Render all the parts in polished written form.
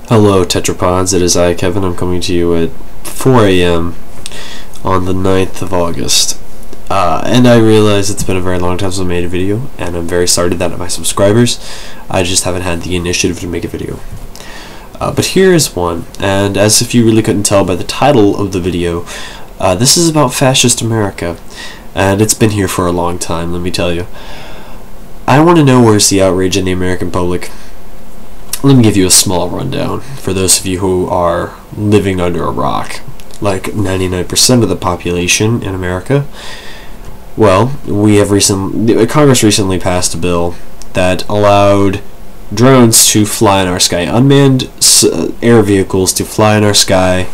Hello tetrapods, it is I, Kevin. I'm coming to you at 4 a.m. on the 9th of August. And I realize it's been a very long time since I made a video, and I'm very sorry to that of my subscribers. I just haven't had the initiative to make a video. But here is one, and as if you really couldn't tell by the title of the video, this is about fascist America, and it's been here for a long time, let me tell you. I want to know where's the outrage in the American public. Let me give you a small rundown for those of you who are living under a rock, like 99% of the population in America. Well, Congress recently passed a bill that allowed drones to fly in our sky, unmanned air vehicles to fly in our sky,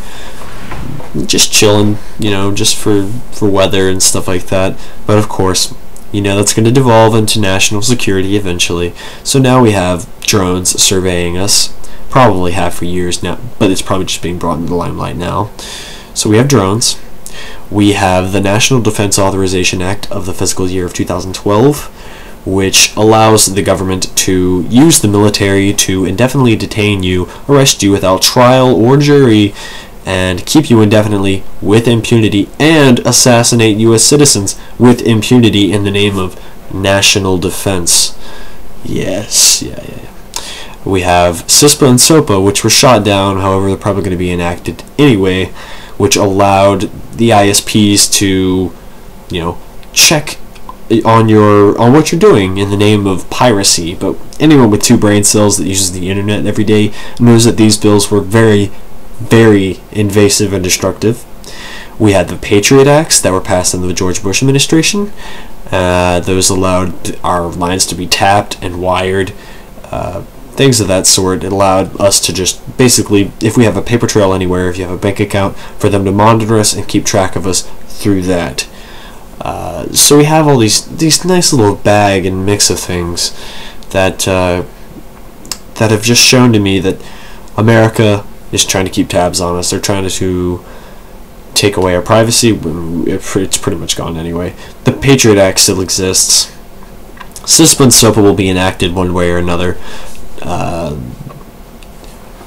just chilling, just for weather and stuff like that. But of course, that's going to devolve into national security eventually. So now we have drones surveying us, probably have for years now, but it's probably just being brought into the limelight now. So we have drones. We have the National Defense Authorization Act of the fiscal year of 2012, which allows the government to use the military to indefinitely detain you, arrest you without trial or jury, and keep you indefinitely with impunity, and assassinate U.S. citizens with impunity in the name of national defense. Yes, yeah. We have CISPA and SOPA, which were shot down, however they're probably going to be enacted anyway, which allowed the ISPs to, check on what you're doing in the name of piracy. But anyone with 2 brain cells that uses the internet every day knows that these bills were very, very invasive and destructive. We had the Patriot Acts that were passed in the George Bush administration. Those allowed our lines to be tapped and wired, things of that sort. It allowed us to just basically, if we have a paper trail anywhere, if you have a bank account, for them to monitor us and keep track of us through that. So we have all these nice little bag and mix of things that have just shown to me that America is trying to keep tabs on us. They're trying to take away our privacy. It's pretty much gone anyway. The Patriot Act still exists. CISPA and SOPA will be enacted one way or another.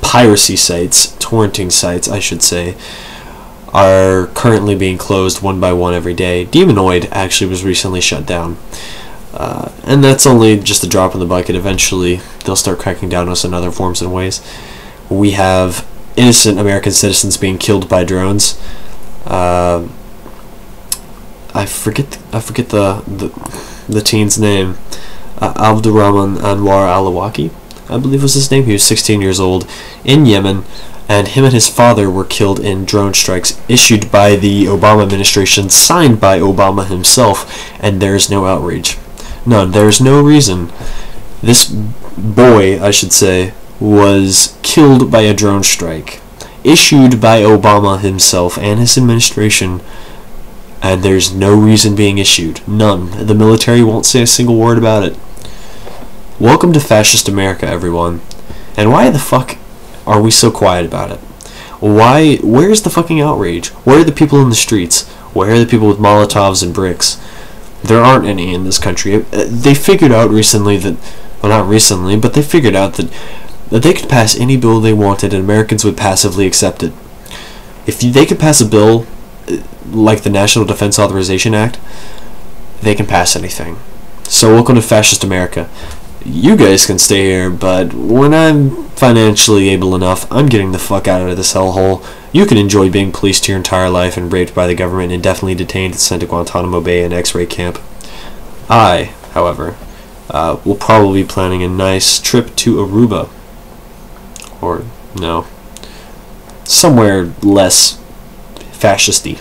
Piracy sites, torrenting sites, I should say, are currently being closed one by one every day. Demonoid actually was recently shut down. And that's only just a drop in the bucket. Eventually, they'll start cracking down on us in other forms and ways. We have innocent American citizens being killed by drones. I forget the teen's name. Abdurrahman Anwar Alawaki, I believe was his name. He was 16 years old in Yemen, and him and his father were killed in drone strikes issued by the Obama administration, signed by Obama himself, and there is no outrage. None. There is no reason. This boy, I should say, was killed by a drone strike issued by Obama himself and his administration, and there's no reason being issued. None. The military won't say a single word about it. Welcome to fascist America, everyone. And why the fuck are we so quiet about it? Where's the fucking outrage? Where are the people in the streets? Where are the people with Molotovs and bricks? There aren't any in this country. They figured out recently that, well, not recently, but they figured out that they could pass any bill they wanted and Americans would passively accept it. If they could pass a bill like the National Defense Authorization Act, they can pass anything. So welcome to fascist America. You guys can stay here, but when I'm financially able enough, I'm getting the fuck out of this hellhole. You can enjoy being policed your entire life and raped by the government, indefinitely detained and sent to Guantanamo Bay and X-ray camp. I, however, will probably be planning a nice trip to Aruba. Or, no, somewhere less fascisty.